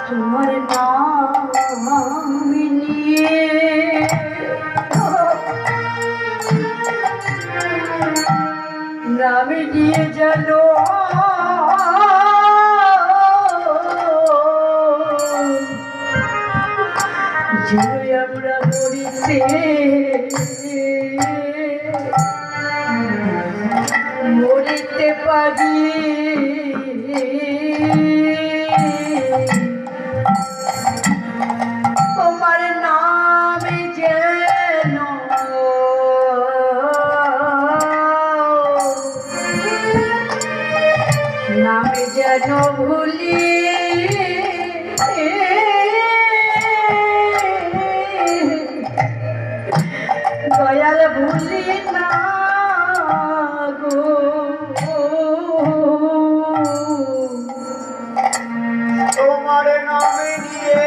তোমার নাম নিয়ে নামে দিয়ে জানো আমরা মরিতে মরিতে পারি তোমার নামে যেন নামে যেন ভুলি দয়াল ভুলি না গো তোমার নামে নিয়ে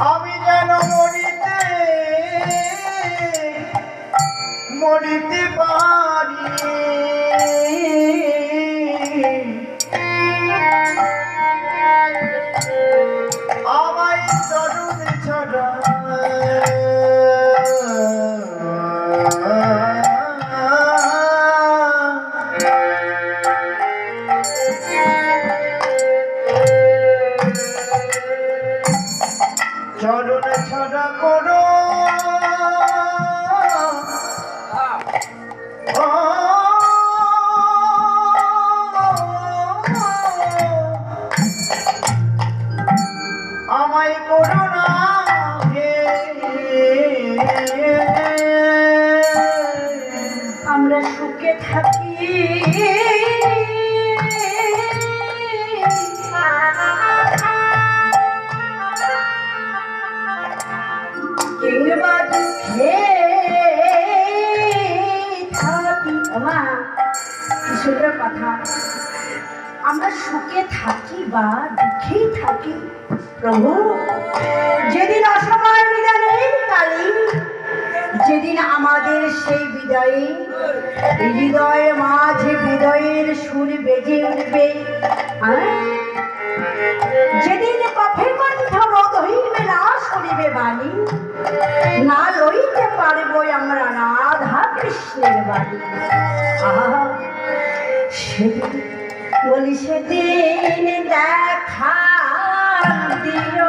আমি যেন মরিতে পারি আমায় চরণে ছড়া চরণে ছড়া করো আমায় করো না আমরা সুখে থাকি কিংবা দুঃখে থাকি মা কি সুন্দর কথা আমরা সুখে থাকি বা দুঃখেই থাকি প্রভু যেদিন অসময় বিদায়ের কালী যেদিন আমাদের সেই বিদায়ে হৃদয় মাঝে হৃদয়ের সুর বেজে উঠবে যেদিন কফে কণ্ঠ রোধ হইবে না শরীরে বাণী না লইতে পারবো আমরা রাধা কৃষ্ণের বাণী সেদিন বলি সেদিন দেখা দিও